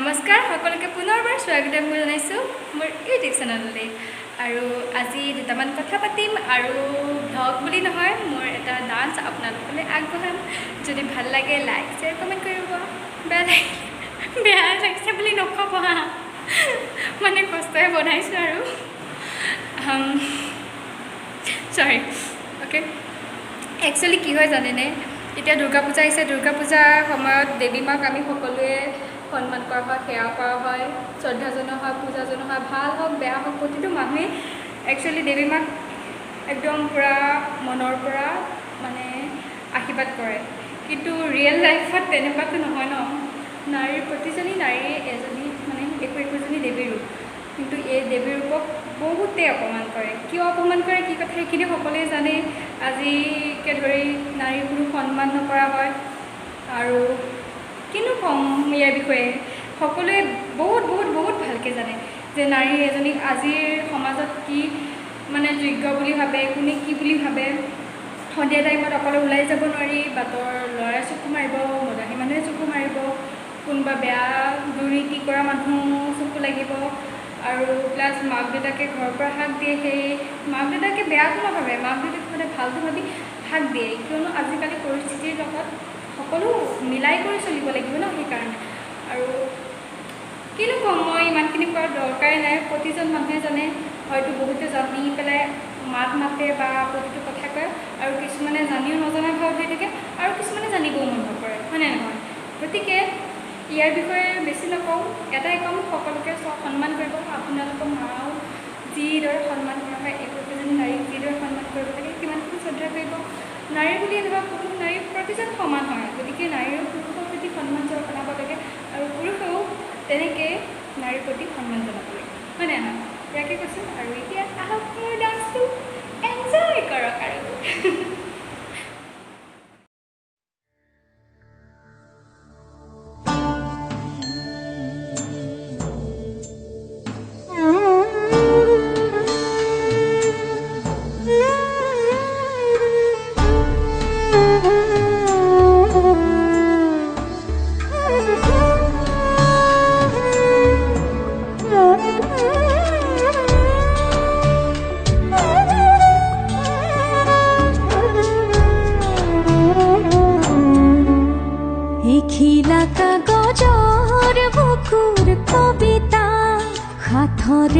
नमस्कार सकलोके पुनर्बार स्वागतम जनाइছো मोर इউটিউব চেনেলতে আৰু আজি দুটামান কথা পাতিম আৰু ব্লগ বুলি নহয় মোৰ এটা ডান্স আপোনালোকলৈ আগবঢ়াম যদি ভাল লাগে লাইক শেয়াৰ কমেন্ট কৰিব বেয়া লাগিছে বুলি নকব মানে কষ্টই বনাইছো আৰু সৰি ওকে একচুয়ালি কি হয় জানেনে এতিয়া দুৰ্গা পূজা আহিছে দুৰ্গা পূজাৰ সময়ত দেৱী মাক আমি সকলোৱে সন্মান কৰা হয় সেৱা কৰা হয় শ্ৰদ্ধা জনোৱা হয় পূজা জনোৱা হয় ভাল হওক বেয়া হওক প্ৰতিটো মানুহে একচুয়ালি দেৱী মাক একদম পুৰা মনৰ পৰা মানে আশীৰ্বাদ কৰে কিন্তু ৰিয়েল লাইফত তেনেকুৱাটো নহয় ন নাৰীৰ প্ৰতিজনী নাৰীয়ে এজনী মানে একোজনী দেৱীৰ ৰূপ কিন্তু এই দেৱীৰ ৰূপক বহুতে অপমান কৰে কিয় অপমান কৰে কি কথা এইখিনি সকলোৱে জানে আজিকে ধৰি নাৰীৰ কোনো সন্মান নকৰা হয় আৰু কিনো কম ইয়াৰ বিষয়ে সকলোৱে বহুত ভালকে জানে যে নাৰী এজনী আজিৰ সমাজত কি মানে যোগ্য বুলি ভাবে কোনে কি বুলি ভাবে সন্ধিয়া টাইমত অকলে ওলাই যাব নোৱাৰি বাটৰ ল'ৰাই চকু মাৰিব মদাহী মানুহে চকু মাৰিব কোনোবা বেয়া দুৰ্নীতি কৰা মানুহ চকু লাগিব আৰু প্লাছ মাক দেউতাকে ঘৰৰ পৰা হাক দিয়ে সেই মাক দেউতাকে বেয়াটো নাভাবে মাক দেউতাকে মানে ভালটো ভাবি হাক দিয়ে কিয়নো আজিকালি পৰিস্থিতিৰ লগত সকলো মিলাই কৰি চলিব লাগিব ন সেইকাৰণে আৰু কিনো কম মই ইমানখিনি কৰাৰ দৰকাৰে নাই প্ৰতিজন মানুহে জানে হয়তো বহুতে জানি পেলাই মাত মাতে বা প্ৰতিটো কথা কয় আৰু কিছুমানে জানিও নজনা ভাৱ হৈ থাকে আৰু কিছুমানে জানিবও মন নকৰে হয়নে নহয় গতিকে ইয়াৰ বিষয়ে বেছি নকওঁ এটাই কম সকলোকে সন্মান কৰিব আপোনালোকৰ মাও যিদৰে সন্মান কৰা হয় একোজনী নাৰীক যিদৰে সন্মান কৰিব লাগে কিমানখিনি শ্ৰদ্ধা কৰিব নাৰী বুলি এনেকুৱা কোনো নাৰী প্ৰতিজন সমান হয় গতিকে নাৰীৰ পুৰুষৰ প্ৰতি সন্মান জনাব লাগে আৰু পুৰুষেও তেনেকৈ নাৰীৰ প্ৰতি সন্মান জনাব লাগে হয়নে নহয় ইয়াকে কৈছোঁ আৰু এতিয়া আহক মোৰ ডান্সটো এনজয় কৰক আৰু খিলা কাগজৰ বুকুৰ কবিতা হাতৰ